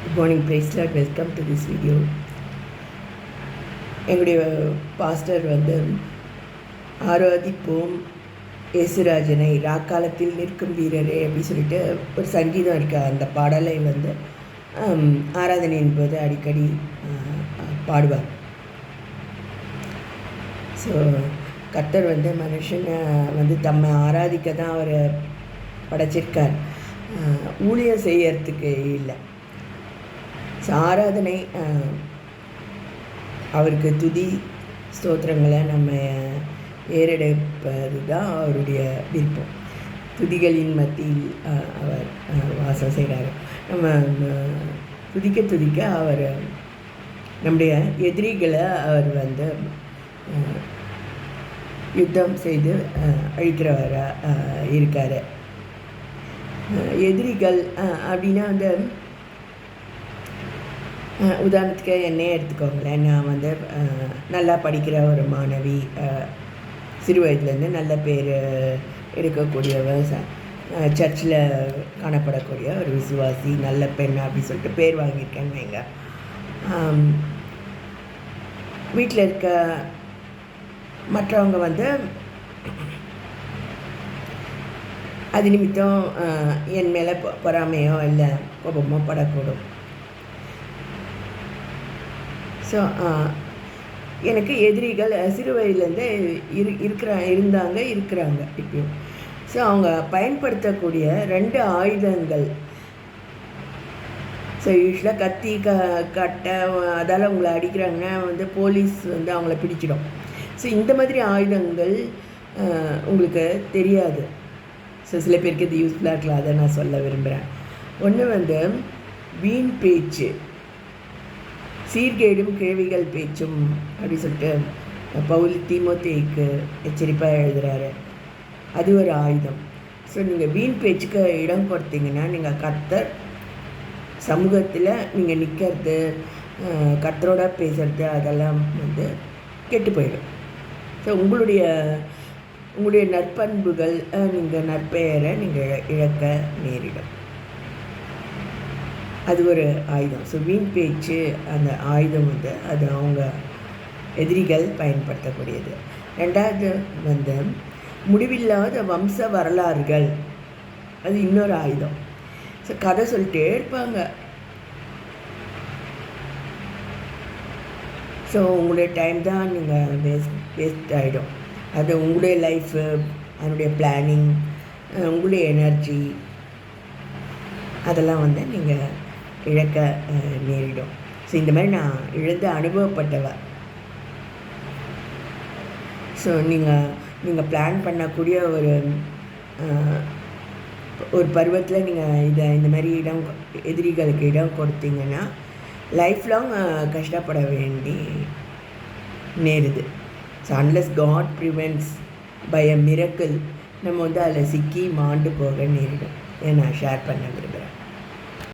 Good morning, praise Lord. Welcome to this video. எங்களுடைய pastor ஆராதிப்போம் இயேசுராஜனை ராக்காலத்தில் நிற்கும் வீரரே அப்படின்னு சொல்லிட்டு ஒரு சங்கீதம் இருக்கு. அந்த பாடலை ஆராதனையின் போது அடிக்கடி பாடுவார். ஸோ கர்த்தர் மனுஷனை தம்மை ஆராதிக்க தான் அவர் படைச்சிருக்கார், ஊழியம் செய்யறதுக்கு இல்லை. ஸோ ஆராதனை அவருக்கு துதி ஸ்தோத்திரங்களை நம்ம ஏறெடுப்பது தான் அவருடைய விருப்பம். துதிகளின் மத்தியில் அவர் வாசம் செய்கிறார். நம்ம துதிக்க அவர் நம்முடைய எதிரிகளை அவர் யுத்தம் செய்து அழிக்கிறவராக இருக்கார். எதிரிகள் அப்படின்னா உதாரணத்துக்கு என்னையே எடுத்துக்கோங்களேன். நான் நல்லா படிக்கிற ஒரு மாணவி, சிறு வயதுலேருந்து நல்ல பேர் எடுக்கக்கூடியவர், சர்ச்சில் காணப்படக்கூடிய ஒரு விசுவாசி, நல்ல பெண் அப்படின்னு சொல்லிட்டு பேர் வாங்கியிருக்கேன்னு வைங்க. வீட்டில் இருக்க மற்றவங்க அது நிமித்தம் என் மேலே பொறாமையோ இல்லை கோபமோ படக்கூடும். ஸோ எனக்கு எதிரிகள் சிறு வயதுலேருந்து இருக்கிறாங்க இப்பயும். ஸோ அவங்க பயன்படுத்தக்கூடிய 2 ஆயுதங்கள். ஸோ யூஸ்வலாக கத்தி கட்டை அதால் உங்களை அடிக்கிறாங்கன்னா போலீஸ் அவங்கள பிடிச்சிடும். ஸோ இந்த மாதிரி ஆயுதங்கள் உங்களுக்கு தெரியாது. ஸோ சில பேருக்கு இது யூஸ்ஃபுல்லாக இருக்கலாம், அதை நான் சொல்ல விரும்புகிறேன். ஒன்று வீண் பேச்சு, சீர்கேடும் கேள்விகள் பேச்சும் அப்படின்னு சொல்லிட்டு பவுல் தீமோத்தேயுக்கு எச்சரிப்பாக எழுதுகிறாரு. அது ஒரு ஆயுதம். ஸோ நீங்கள் வீண் பேச்சுக்கு இடம் கொடுத்தீங்கன்னா நீங்கள் கர்த்தர் சமூகத்தில் நீங்கள் நிற்கிறது, கர்த்தரோட பேசுகிறது அதெல்லாம் கெட்டு போயிடும். ஸோ உங்களுடைய நற்பண்புகள், நீங்கள் நற்பெயரை நீங்கள் இழக்க நேரிடும். அது ஒரு ஆயுதம். ஸோ வீண் பேச்சு அந்த ஆயுதம் அது அவங்க எதிரிகள் பயன்படுத்தக்கூடியது. 2வது முடிவில்லாத வம்ச வரலாறுகள், அது இன்னொரு ஆயுதம். ஸோ கதை சொல்லிட்டே இருப்பாங்க. ஸோ உங்களுடைய டைம் தான் நீங்கள் வேஸ்ட் ஆகிடும். அது உங்களுடைய லைஃபு, அதனுடைய பிளானிங், உங்களுடைய எனர்ஜி அதெல்லாம் நீங்கள் இழக்க நேரிடும். ஸோ இந்த மாதிரி நான் இழந்து அனுபவப்பட்டவ. ஸோ நீங்கள் பிளான் பண்ணக்கூடிய ஒரு பருவத்தில் நீங்கள் இந்த மாதிரி எதிரிகளுக்கு இடம் கொடுத்தீங்கன்னா லைஃப் லாங் கஷ்டப்பட வேண்டி நேருது. So unless God prevents by a miracle நம்ம அதில் சிக்கி மாண்டு போக நேரிடும். இதை நான் ஷேர் பண்ண விரும்புகிறேன்.